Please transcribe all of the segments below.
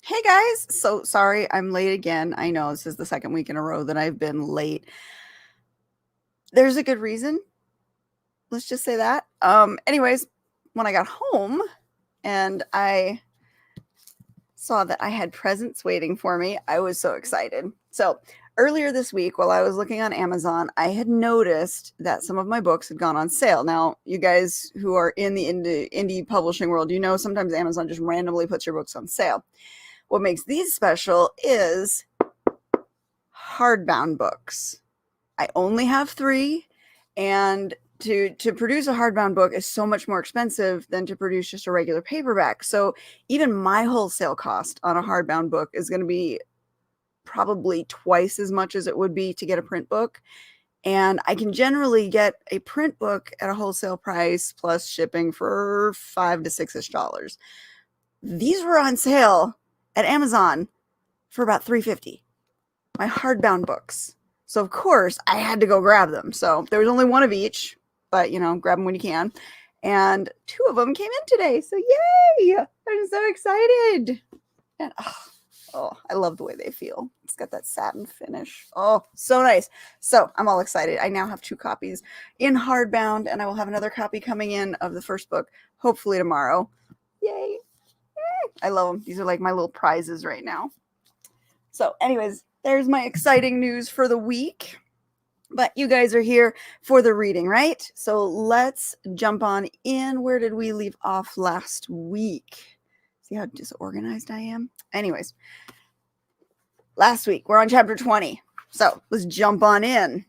Hey guys, so sorry I'm late again. I know this is the second week in a row that I've been late. There's a good reason. Let's just say that. Anyways, when I got home and I saw that I had presents waiting for me, I was so excited. So, earlier this week while I was looking on Amazon, I had noticed that some of my books had gone on sale. Now, you guys who are in the indie publishing world, you know sometimes Amazon just randomly puts your books on sale. What makes these special is hardbound books. I only have 3, and to produce a hardbound book is so much more expensive than to produce just a regular paperback. So even my wholesale cost on a hardbound book is going to be probably twice as much as it would be to get a print book. And I can generally get a print book at a wholesale price plus shipping for $5 to $6-ish. These were on sale at Amazon for about $3.50. My hardbound books. So of course I had to go grab them. So there was only one of each, but grab them when you can. And 2 of them came in today. So yay! I'm so excited. And I love the way they feel. It's got that satin finish. Oh, so nice. So I'm all excited. I now have 2 copies in hardbound, and I will have another copy coming in of the first book, hopefully tomorrow. Yay. I love them. These are like my little prizes right now. So anyways, there's my exciting news for the week. But you guys are here for the reading, right? So let's jump on in. Where did we leave off last week? See how disorganized I am? Anyways, last week we're on chapter 20. So let's jump on in.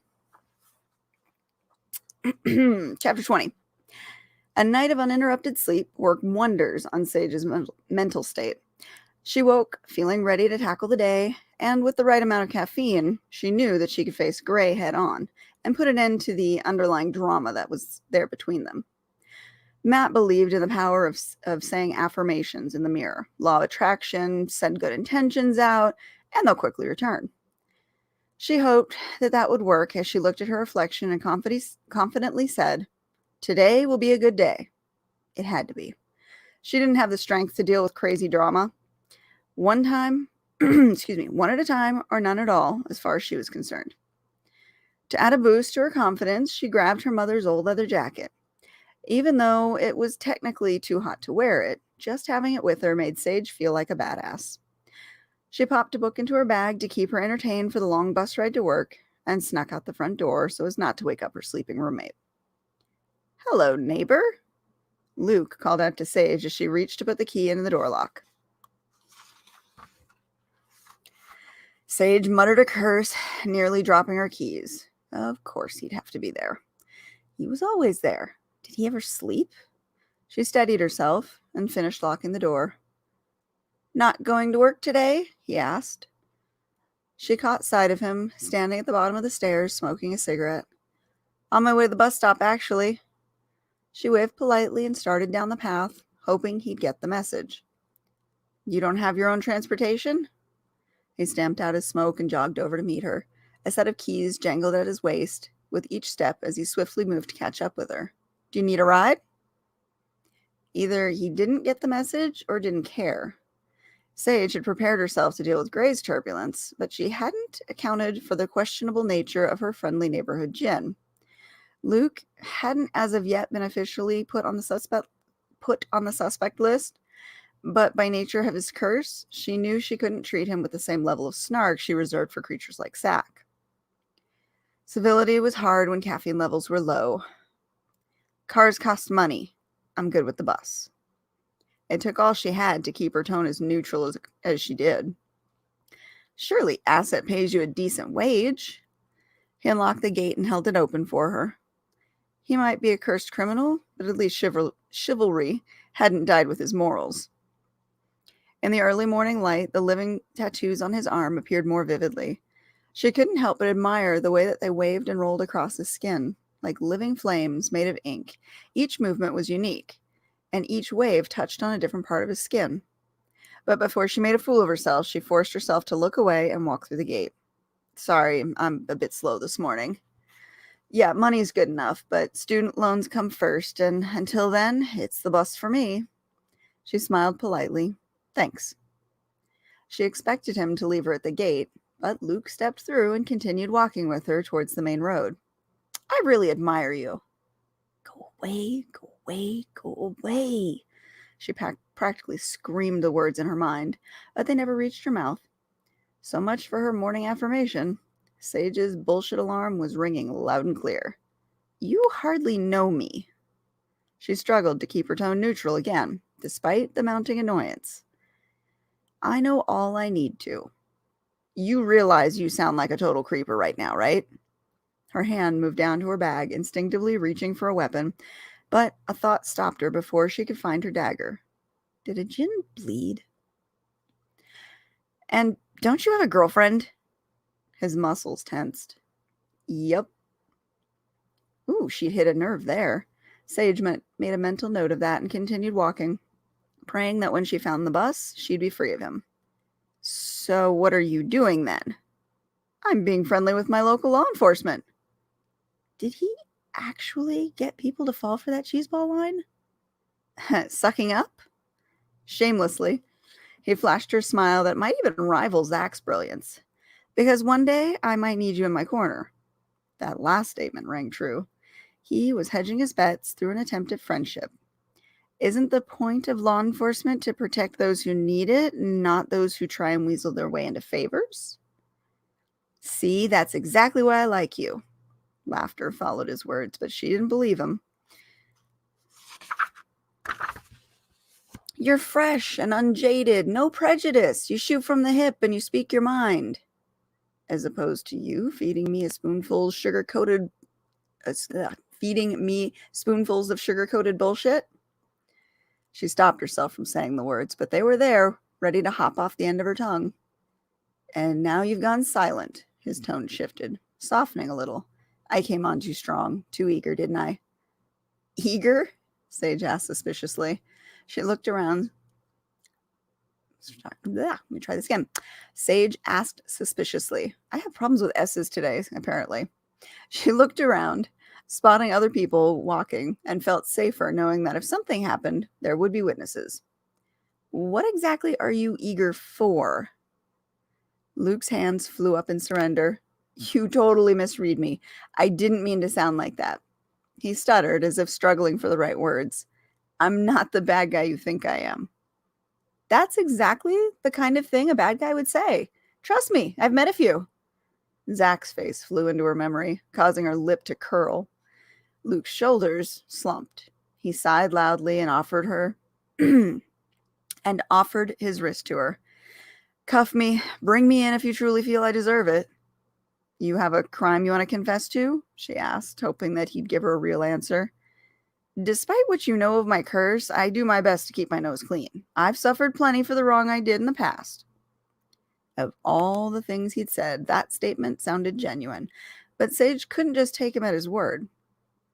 Chapter 20. A night of uninterrupted sleep worked wonders on Sage's mental state. She woke feeling ready to tackle the day, and with the right amount of caffeine, she knew that she could face Gray head on and put an end to the underlying drama that was there between them. Matt believed in the power of saying affirmations in the mirror. Law of attraction, send good intentions out, and they'll quickly return. She hoped that would work as she looked at her reflection and confidently said, "Today will be a good day." It had to be. She didn't have the strength to deal with crazy drama. One time, one at a time or none at all, as far as she was concerned. To add a boost to her confidence, she grabbed her mother's old leather jacket. Even though it was technically too hot to wear it, just having it with her made Sage feel like a badass. She popped a book into her bag to keep her entertained for the long bus ride to work and snuck out the front door so as not to wake up her sleeping roommate. "Hello, neighbor," Luke called out to Sage as she reached to put the key in the door lock. Sage muttered a curse, nearly dropping her keys. Of course he'd have to be there. He was always there. Did he ever sleep? She steadied herself and finished locking the door. "Not going to work today?" he asked. She caught sight of him, standing at the bottom of the stairs, smoking a cigarette. "On my way to the bus stop, actually." She waved politely and started down the path, hoping he'd get the message. "You don't have your own transportation?" He stamped out his smoke and jogged over to meet her. A set of keys jangled at his waist with each step as he swiftly moved to catch up with her. "Do you need a ride?" Either he didn't get the message or didn't care. Sage had prepared herself to deal with Gray's turbulence, but she hadn't accounted for the questionable nature of her friendly neighborhood Djinn. Luke hadn't as of yet been officially put on the suspect list, but by nature of his curse, she knew she couldn't treat him with the same level of snark she reserved for creatures like Zack. Civility was hard when caffeine levels were low. "Cars cost money. I'm good with the bus." It took all she had to keep her tone as neutral as she did. "Surely A.S.S.E.T pays you a decent wage." He unlocked the gate and held it open for her. He might be a cursed criminal, but at least chivalry hadn't died with his morals. In the early morning light, the living tattoos on his arm appeared more vividly. She couldn't help but admire the way that they waved and rolled across his skin, like living flames made of ink. Each movement was unique, and each wave touched on a different part of his skin. But before she made a fool of herself, she forced herself to look away and walk through the gate. "Sorry, I'm a bit slow this morning." "Yeah, money's good enough, but student loans come first, and until then, it's the bus for me." She smiled politely. "Thanks." She expected him to leave her at the gate, but Luke stepped through and continued walking with her towards the main road. I really admire you. Go away, go away, go away. She practically screamed the words in her mind, but they never reached her mouth. So much for her morning affirmation. Sage's bullshit alarm was ringing loud and clear. You hardly know me. She struggled to keep her tone neutral again, despite the mounting annoyance. I know all I need to. You realize you sound like a total creeper right now, right? Her hand moved down to her bag, instinctively reaching for a weapon, but a thought stopped her before she could find her dagger. Did a Djinn bleed? And don't you have a girlfriend? His muscles tensed. Yep. Ooh, she'd hit a nerve there. Sage made a mental note of that and continued walking, praying that when she found the bus, she'd be free of him. So what are you doing then? I'm being friendly with my local law enforcement. Did he actually get people to fall for that cheeseball line? Sucking up? Shamelessly, he flashed her a smile that might even rival Zack's brilliance. Because one day I might need you in my corner. That last statement rang true. He was hedging his bets through an attempt at friendship. Isn't the point of law enforcement to protect those who need it, not those who try and weasel their way into favors? See, that's exactly why I like you. Laughter followed his words, but she didn't believe him. You're fresh and unjaded, no prejudice. You shoot from the hip and you speak your mind. As opposed to you feeding me spoonfuls of sugar-coated bullshit. She stopped herself from saying the words, but they were there, ready to hop off the end of her tongue. And now you've gone silent. His tone shifted, softening a little. I came on too strong, too eager, didn't I? Eager? Sage asked suspiciously. She looked around. Let me try this again. Sage asked suspiciously. I have problems with S's today, apparently. She looked around, spotting other people walking, and felt safer knowing that if something happened, there would be witnesses. What exactly are you eager for? Luke's hands flew up in surrender. You totally misread me. I didn't mean to sound like that. He stuttered as if struggling for the right words. I'm not the bad guy you think I am. That's exactly the kind of thing a bad guy would say. Trust me, I've met a few. Zack's face flew into her memory, causing her lip to curl. Luke's shoulders slumped. He sighed loudly and offered his wrist to her. Cuff me, bring me in if you truly feel I deserve it. You have a crime you want to confess to? She asked, hoping that he'd give her a real answer. Despite what you know of my curse, I do my best to keep my nose clean. I've suffered plenty for the wrong I did in the past. Of all the things he'd said, that statement sounded genuine, but Sage couldn't just take him at his word.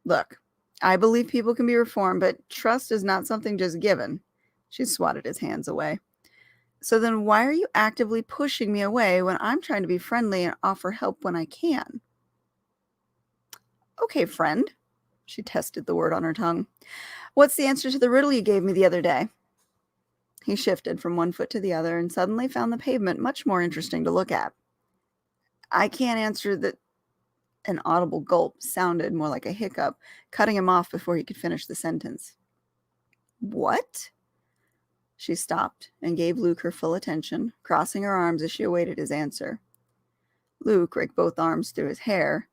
Look, I believe people can be reformed, but trust is not something just given. She swatted his hands away. So then why are you actively pushing me away when I'm trying to be friendly and offer help when I can? Okay, friend. She tested the word on her tongue. What's the answer to the riddle you gave me the other day? He shifted from one foot to the other and suddenly found the pavement much more interesting to look at. I can't answer that. An audible gulp sounded more like a hiccup, cutting him off before he could finish the sentence. What? She stopped and gave Luke her full attention, crossing her arms as she awaited his answer. Luke raked both arms through his hair,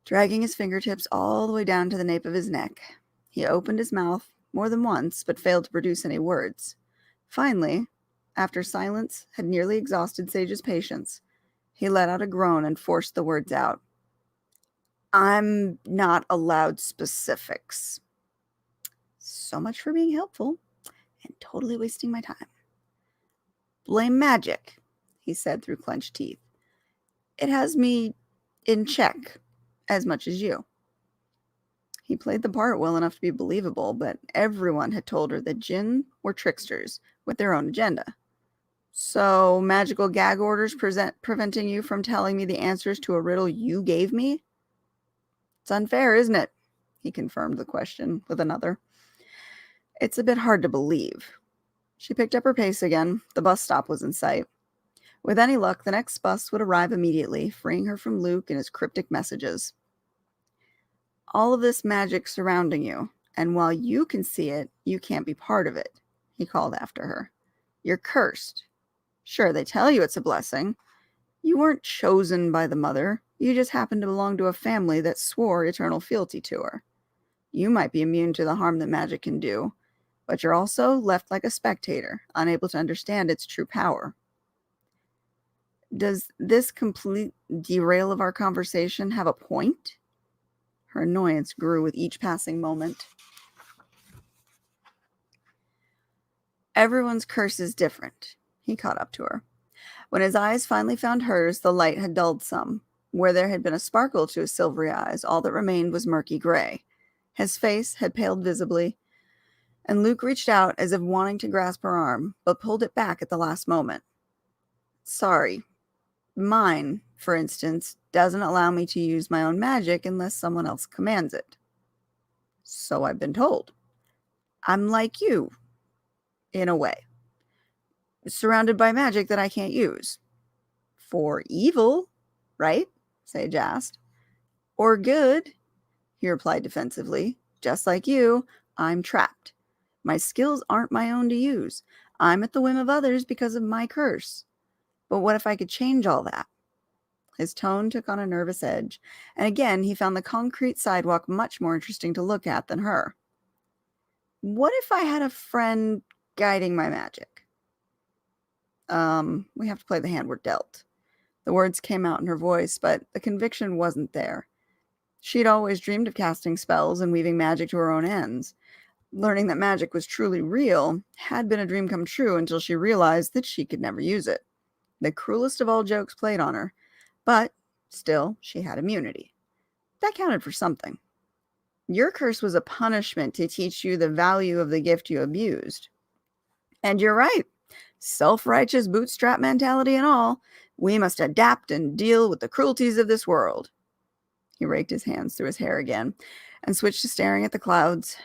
dragging his fingertips all the way down to the nape of his neck. He opened his mouth more than once, but failed to produce any words. Finally, after silence had nearly exhausted Sage's patience, he let out a groan and forced the words out. I'm not allowed specifics. So much for being helpful and totally wasting my time. Blame magic, he said through clenched teeth. It has me in check as much as you. He played the part well enough to be believable, but everyone had told her that Djinn were tricksters with their own agenda. So, magical gag orders preventing you from telling me the answers to a riddle you gave me? It's unfair, isn't it? He confirmed the question with another. It's a bit hard to believe. She picked up her pace again. The bus stop was in sight. With any luck, the next bus would arrive immediately, freeing her from Luke and his cryptic messages. All of this magic surrounding you, and while you can see it, you can't be part of it, he called after her. You're cursed. Sure, they tell you it's a blessing. You weren't chosen by the mother. You just happened to belong to a family that swore eternal fealty to her. You might be immune to the harm that magic can do, but you're also left like a spectator, unable to understand its true power. Does this complete derail of our conversation have a point? Her annoyance grew with each passing moment. Everyone's curse is different. He caught up to her. When his eyes finally found hers, the light had dulled some. Where there had been a sparkle to his silvery eyes, all that remained was murky gray. His face had paled visibly, and Luke reached out as if wanting to grasp her arm, but pulled it back at the last moment. Sorry. Mine, for instance, doesn't allow me to use my own magic unless someone else commands it. So I've been told. I'm like you, in a way. Surrounded by magic that I can't use. For evil, right? Sage asked. Or good, he replied defensively. Just like you, I'm trapped. My skills aren't my own to use. I'm at the whim of others because of my curse. But what if I could change all that? His tone took on a nervous edge, and again he found the concrete sidewalk much more interesting to look at than her. What if I had a friend guiding my magic? We have to play the hand we're dealt. The words came out in her voice, but the conviction wasn't there. She'd always dreamed of casting spells and weaving magic to her own ends. Learning that magic was truly real had been a dream come true until she realized that she could never use it. The cruelest of all jokes played on her, but still, she had immunity. That counted for something. Your curse was a punishment to teach you the value of the gift you abused. And you're right. Self-righteous bootstrap mentality and all, we must adapt and deal with the cruelties of this world. He raked his hands through his hair again and switched to staring at the clouds.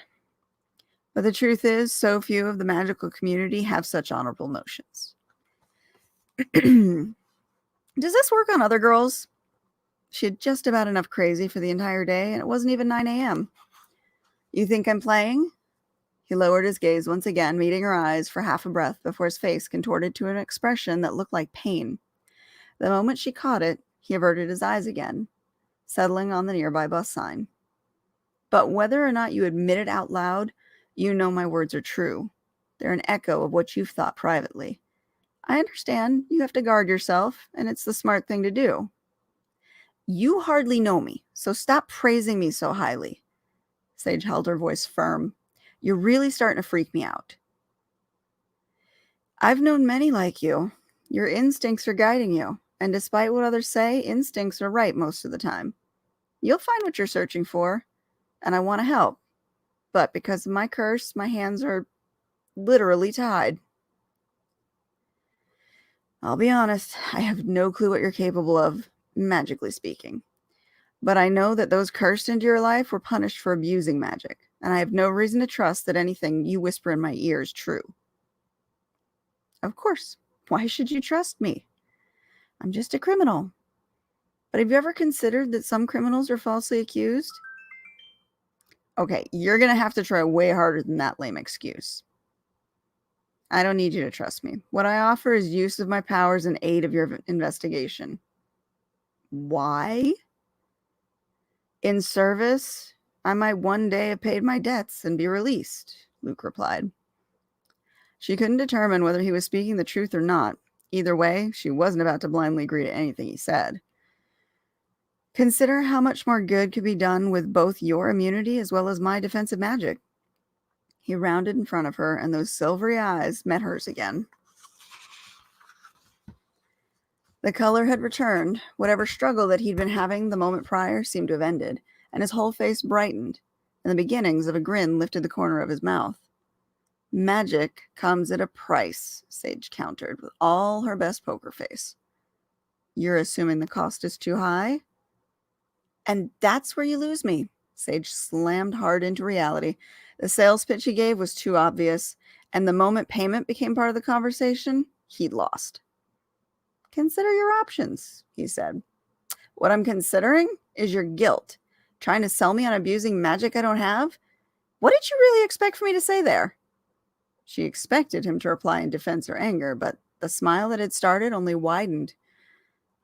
But the truth is, so few of the magical community have such honorable notions. Does this work on other girls? She had just about enough crazy for the entire day, and it wasn't even 9 a.m. You think I'm playing? He lowered his gaze once again, meeting her eyes for half a breath before his face contorted to an expression that looked like pain. The moment she caught it, he averted his eyes again, settling on the nearby bus sign. But whether or not you admit it out loud, you know my words are true. They're an echo of what you've thought privately. I understand you have to guard yourself, and it's the smart thing to do. You hardly know me, so stop praising me so highly. Sage held her voice firm. You're really starting to freak me out. I've known many like you. Your instincts are guiding you, and despite what others say, instincts are right most of the time. You'll find what you're searching for, and I want to help. But because of my curse, my hands are literally tied. I'll be honest, I have no clue what you're capable of, magically speaking. But I know that those cursed into your life were punished for abusing magic, and I have no reason to trust that anything you whisper in my ear is true. Of course. Why should you trust me? I'm just a criminal. But have you ever considered that some criminals are falsely accused? Okay, you're going to have to try way harder than that lame excuse. I don't need you to trust me. What I offer is use of my powers in aid of your investigation. Why? In service, I might one day have paid my debts and be released, Luke replied. She couldn't determine whether he was speaking the truth or not. Either way, she wasn't about to blindly agree to anything he said. Consider how much more good could be done with both your immunity as well as my defensive magic. He rounded in front of her, and those silvery eyes met hers again. The color had returned. Whatever struggle that he'd been having the moment prior seemed to have ended, and his whole face brightened, and the beginnings of a grin lifted the corner of his mouth. Magic comes at a price, Sage countered, with all her best poker face. You're assuming the cost is too high? And that's where you lose me. Sage slammed hard into reality. The sales pitch he gave was too obvious, And the moment payment became part of the conversation, he'd lost. Consider your options, he said. What I'm considering is your guilt. Trying to sell me on abusing magic I don't have? What did you really expect for me to say there? She expected him to reply in defense or anger, but the smile that had started only widened.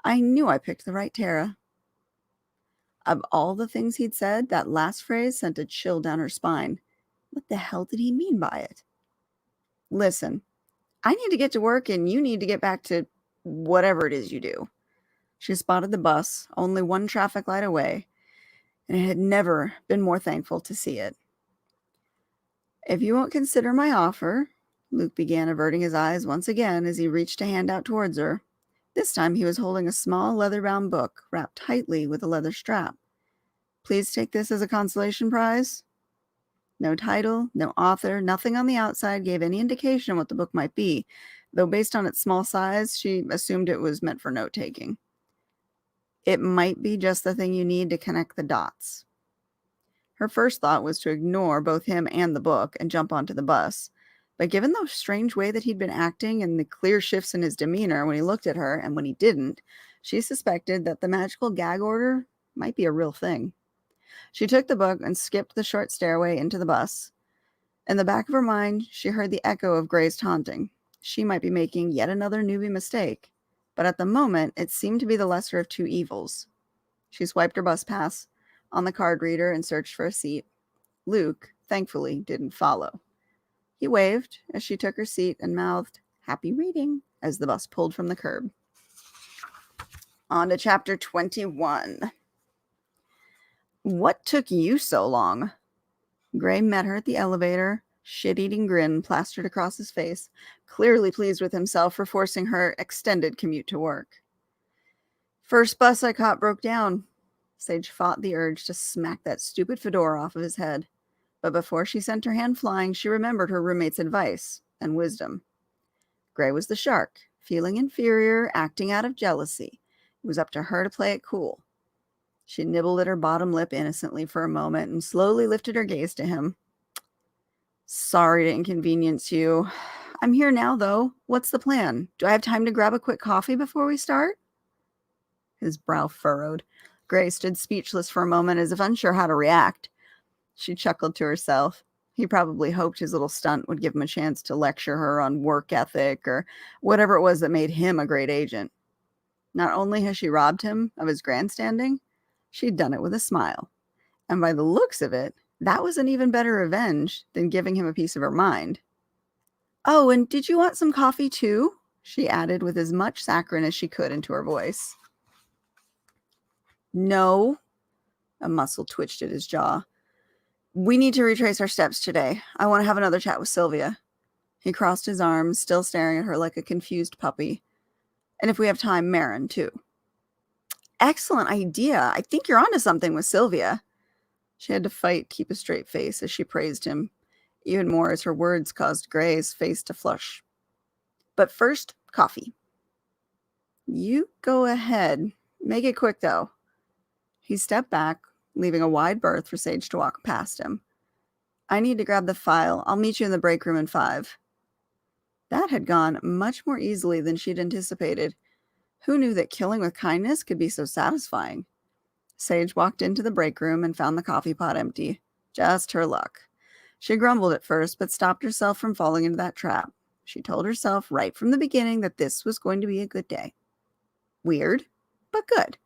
I knew I picked the right Tara. Of all the things he'd said, that last phrase sent a chill down her spine. What the hell did he mean by it? Listen, I need to get to work and you need to get back to whatever it is you do. She spotted the bus, only one traffic light away, and it had never been more thankful to see it. If you won't consider my offer, Luke began, averting his eyes once again as he reached a hand out towards her. This time he was holding a small leather-bound book wrapped tightly with a leather strap. Please take this as a consolation prize. No title, no author, nothing on the outside gave any indication what the book might be, though based on its small size, she assumed it was meant for note-taking. It might be just the thing you need to connect the dots. Her first thought was to ignore both him and the book and jump onto the bus, but given the strange way that he'd been acting and the clear shifts in his demeanor when he looked at her and when he didn't, she suspected that the magical gag order might be a real thing. She took the book and skipped the short stairway into the bus. In the back of her mind, she heard the echo of Gray's taunting. She might be making yet another newbie mistake, but at the moment, it seemed to be the lesser of two evils. She swiped her bus pass on the card reader and searched for a seat. Luke, thankfully, didn't follow. He waved as she took her seat and mouthed, "Happy reading," as the bus pulled from the curb. On to chapter 21. What took you so long? Gray met her at the elevator, shit-eating grin plastered across his face, clearly pleased with himself for forcing her extended commute to work. First bus I caught broke down. Sage fought the urge to smack that stupid fedora off of his head. But before she sent her hand flying, she remembered her roommate's advice and wisdom. Gray was the shark, feeling inferior, acting out of jealousy. It was up to her to play it cool. She nibbled at her bottom lip innocently for a moment and slowly lifted her gaze to him. Sorry to inconvenience you. I'm here now, though. What's the plan? Do I have time to grab a quick coffee before we start? His brow furrowed. Gray stood speechless for a moment as if unsure how to react. She chuckled to herself. He probably hoped his little stunt would give him a chance to lecture her on work ethic or whatever it was that made him a great agent. Not only has she robbed him of his grandstanding, she'd done it with a smile. And by the looks of it, that was an even better revenge than giving him a piece of her mind. Oh, and did you want some coffee too? She added with as much saccharine as she could into her voice. No. A muscle twitched at his jaw. We need to retrace our steps today. I want to have another chat with Sylvia. He crossed his arms, still staring at her like a confused puppy. And if we have time, Marin, too. Excellent idea. I think you're onto something with Sylvia. She had to fight keep a straight face as she praised him, even more as her words caused Gray's face to flush. But first, coffee. You go ahead. Make it quick, though. He stepped back, leaving a wide berth for Sage to walk past him. I need to grab the file. I'll meet you in the break room in 5. That had gone much more easily than she'd anticipated. Who knew that killing with kindness could be so satisfying? Sage walked into the break room and found the coffee pot empty. Just her luck. She grumbled at first, but stopped herself from falling into that trap. She told herself right from the beginning that this was going to be a good day. Weird, but good.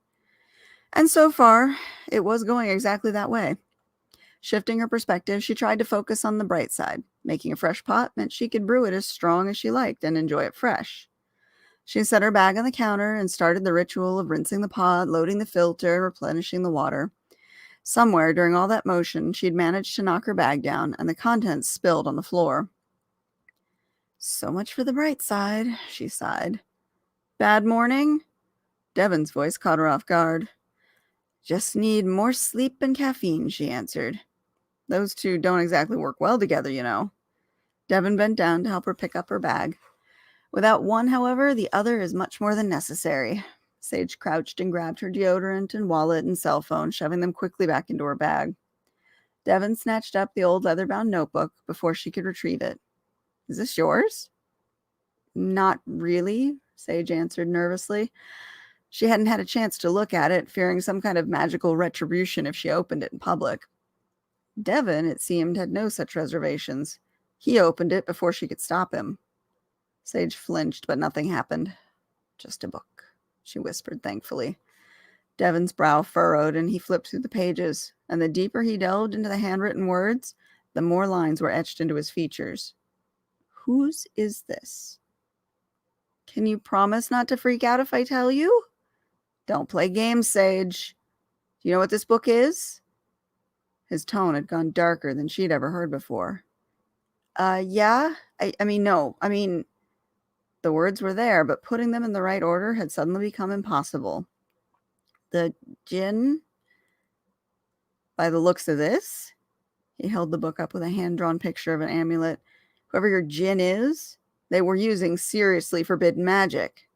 And so far, it was going exactly that way. Shifting her perspective, she tried to focus on the bright side. Making a fresh pot meant she could brew it as strong as she liked and enjoy it fresh. She set her bag on the counter and started the ritual of rinsing the pot, loading the filter, replenishing the water. Somewhere during all that motion, she'd managed to knock her bag down, and the contents spilled on the floor. So much for the bright side, she sighed. Bad morning? Devon's voice caught her off guard. Just need more sleep and caffeine, she answered. Those two don't exactly work well together, you know. Devon bent down to help her pick up her bag. Without one, however, the other is much more than necessary. Sage crouched and grabbed her deodorant and wallet and cell phone, shoving them quickly back into her bag. Devon snatched up the old leather-bound notebook before she could retrieve it. Is this yours? Not really, Sage answered nervously. She hadn't had a chance to look at it, fearing some kind of magical retribution if she opened it in public. Devon, it seemed, had no such reservations. He opened it before she could stop him. Sage flinched, but nothing happened. Just a book, she whispered thankfully. Devon's brow furrowed, and he flipped through the pages, and the deeper he delved into the handwritten words, the more lines were etched into his features. Whose is this? Can you promise not to freak out if I tell you? Don't play games, Sage. Do you know what this book is? His tone had gone darker than she'd ever heard before. Yeah? No. The words were there, but putting them in the right order had suddenly become impossible. The Djinn? By the looks of this? He held the book up with a hand-drawn picture of an amulet. Whoever your Djinn is, they were using seriously forbidden magic.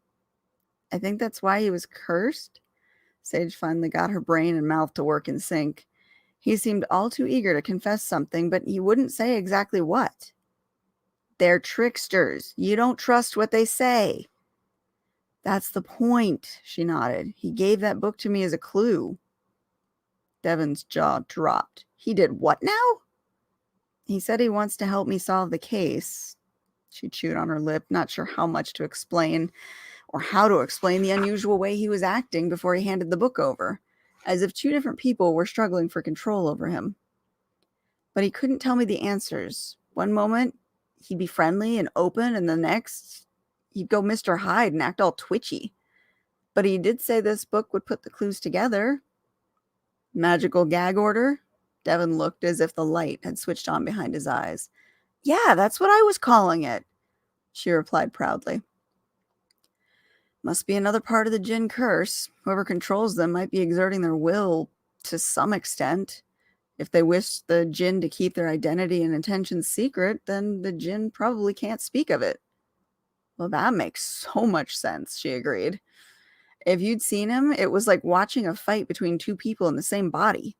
I think that's why he was cursed. Sage finally got her brain and mouth to work in sync. He seemed all too eager to confess something, but he wouldn't say exactly what. They're tricksters. You don't trust what they say. That's the point, she nodded. He gave that book to me as a clue. Devon's jaw dropped. He did what now? He said he wants to help me solve the case. She chewed on her lip, not sure how much to explain or how to explain the unusual way he was acting before he handed the book over, as if two different people were struggling for control over him. But he couldn't tell me the answers. One moment, he'd be friendly and open, and the next, he'd go Mr. Hyde and act all twitchy. But he did say this book would put the clues together. Magical gag order? Devon looked as if the light had switched on behind his eyes. Yeah, that's what I was calling it, she replied proudly. Must be another part of the Djinn curse. Whoever controls them might be exerting their will to some extent. If they wish the Djinn to keep their identity and intentions secret, then the Djinn probably can't speak of it. Well, that makes so much sense, she agreed. If you'd seen him, it was like watching a fight between two people in the same body.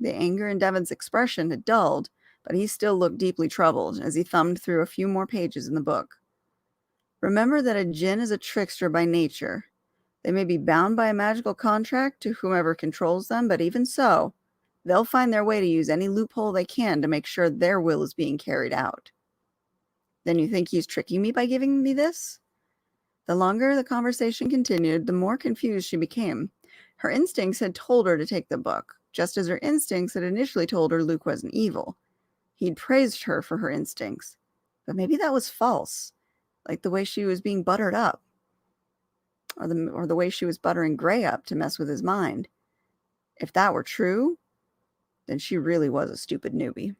The anger in Devon's expression had dulled, but he still looked deeply troubled as he thumbed through a few more pages in the book. Remember that a Djinn is a trickster by nature. They may be bound by a magical contract to whomever controls them, but even so, they'll find their way to use any loophole they can to make sure their will is being carried out. Then you think he's tricking me by giving me this? The longer the conversation continued, the more confused she became. Her instincts had told her to take the book, just as her instincts had initially told her Luke wasn't evil. He'd praised her for her instincts. But maybe that was false, like the way she was being buttered up, or the way she was buttering Gray up to mess with his mind. If that were true, then she really was a stupid newbie.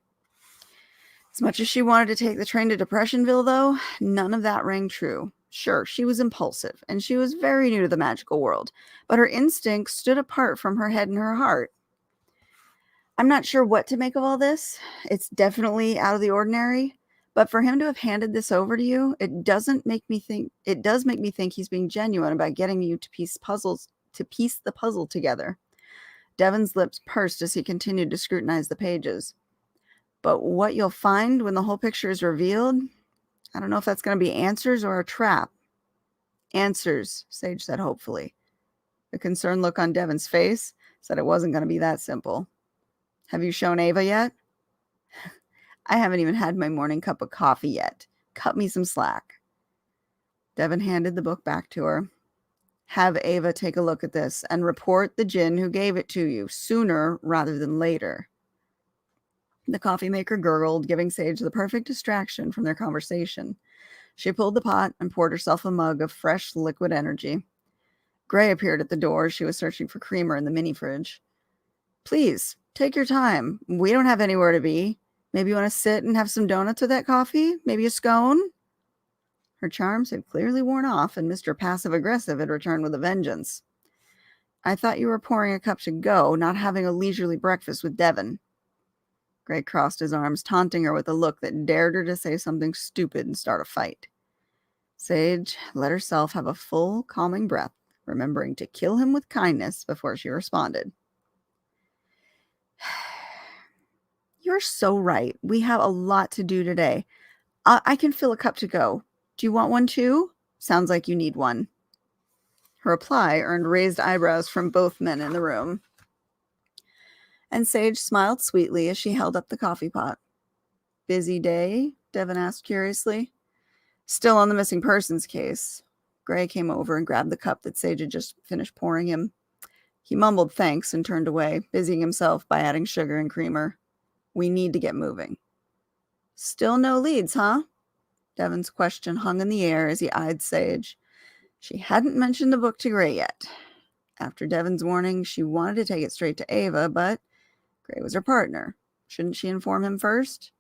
As much as she wanted to take the train to Depressionville, though, none of that rang true. Sure, she was impulsive, and she was very new to the magical world, but her instincts stood apart from her head and her heart. I'm not sure what to make of all this. It's definitely out of the ordinary, but for him to have handed this over to you, it does make me think he's being genuine about getting you to piece the puzzle together. Devon's lips pursed as he continued to scrutinize the pages. But what you'll find when the whole picture is revealed, I don't know if that's going to be answers or a trap. Answers, Sage said hopefully. The concerned look on Devon's face said it wasn't going to be that simple. Have you shown Ava yet? I haven't even had my morning cup of coffee yet. Cut me some slack. Devon handed the book back to her. Have Ava take a look at this and report the Djinn who gave it to you sooner rather than later. The coffee maker gurgled, giving Sage the perfect distraction from their conversation. She pulled the pot and poured herself a mug of fresh liquid energy. Gray appeared at the door. She was searching for creamer in the mini fridge. Please, take your time. We don't have anywhere to be. Maybe you want to sit and have some donuts with that coffee? Maybe a scone? Her charms had clearly worn off, and Mr. Passive-Aggressive had returned with a vengeance. I thought you were pouring a cup to go, not having a leisurely breakfast with Devon. Gray crossed his arms, taunting her with a look that dared her to say something stupid and start a fight. Sage let herself have a full, calming breath, remembering to kill him with kindness before she responded. You're so right. We have a lot to do today. I can fill a cup to go. Do you want one too? Sounds like you need one. Her reply earned raised eyebrows from both men in the room. And Sage smiled sweetly as she held up the coffee pot. Busy day? Devin asked curiously. Still on the missing persons case. Gray came over and grabbed the cup that Sage had just finished pouring him. He mumbled thanks and turned away, busying himself by adding sugar and creamer. We need to get moving. Still no leads, huh? Devin's question hung in the air as he eyed Sage. She hadn't mentioned the book to Gray yet. After Devin's warning, she wanted to take it straight to Ava, but Gray was her partner. Shouldn't she inform him first?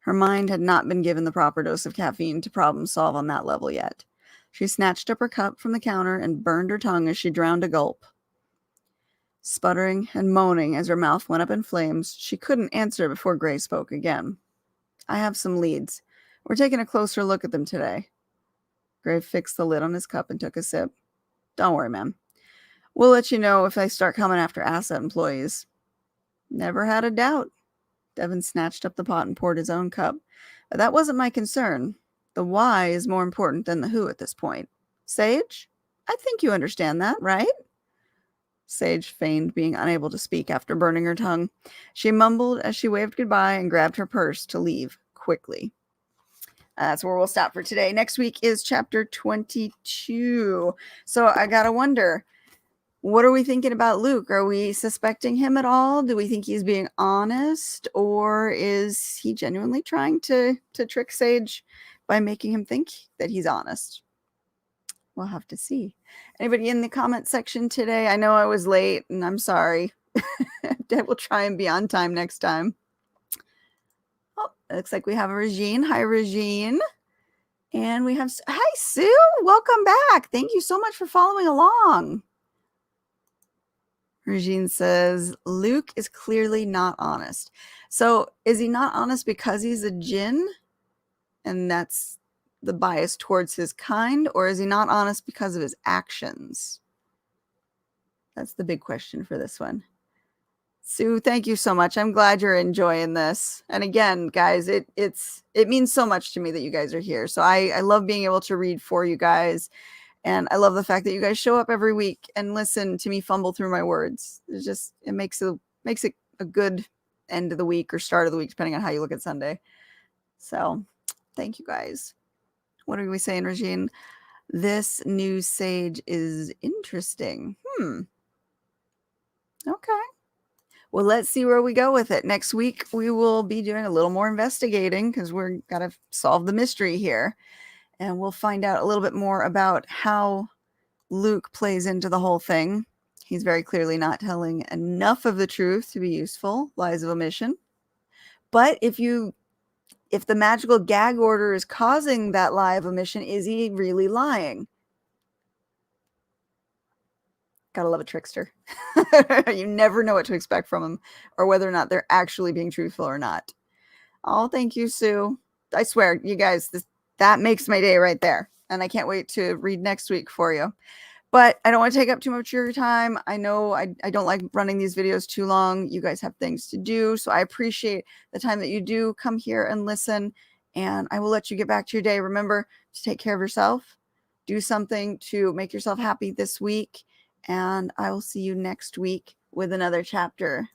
Her mind had not been given the proper dose of caffeine to problem solve on that level yet. She snatched up her cup from the counter and burned her tongue as she drowned a gulp. Sputtering and moaning as her mouth went up in flames, she couldn't answer before Gray spoke again. I have some leads. We're taking a closer look at them today. Gray fixed the lid on his cup and took a sip. Don't worry, ma'am. We'll let you know if they start coming after A.S.S.E.T employees. Never had a doubt. Devin snatched up the pot and poured his own cup. But that wasn't my concern. The why is more important than the who at this point. Sage? I think you understand that, right? Sage feigned being unable to speak after burning her tongue. She mumbled as she waved goodbye and grabbed her purse to leave quickly. That's where we'll stop for today. Next week is chapter 22. So I gotta wonder, what are we thinking about Luke? Are we suspecting him at all? Do we think he's being honest? Or is he genuinely trying to trick Sage by making him think that he's honest? We'll have to see. Anybody in the comment section today? I know I was late and I'm sorry. We'll try and be on time next time. Oh, it looks like we have a Regine. Hi, Regine. And we have, hi, Sue. Welcome back. Thank you so much for following along. Regine says, Luke is clearly not honest. So is he not honest because he's a Djinn? And that's the bias towards his kind? Or is he not honest because of his actions? That's the big question for this one. Sue, thank you so much. I'm glad you're enjoying this. And again, guys, it means so much to me that you guys are here. So I love being able to read for you guys. And I love the fact that you guys show up every week and listen to me fumble through my words. It makes it a good end of the week or start of the week, depending on how you look at Sunday. So thank you guys. What are we saying, Regine? This new Sage is interesting. Okay. Well, let's see where we go with it. Next week, we will be doing a little more investigating because we're got to solve the mystery here. And we'll find out a little bit more about how Luke plays into the whole thing. He's very clearly not telling enough of the truth to be useful. Lies of omission. But if the magical gag order is causing that lie of omission, is he really lying? Gotta love a trickster. You never know what to expect from them or whether or not they're actually being truthful or not. Oh, thank you, Sue. I swear, you guys, that makes my day right there. And I can't wait to read next week for you. But I don't want to take up too much of your time. I know I don't like running these videos too long. You guys have things to do. So I appreciate the time that you do come here and listen. And I will let you get back to your day. Remember to take care of yourself. Do something to make yourself happy this week. And I will see you next week with another chapter.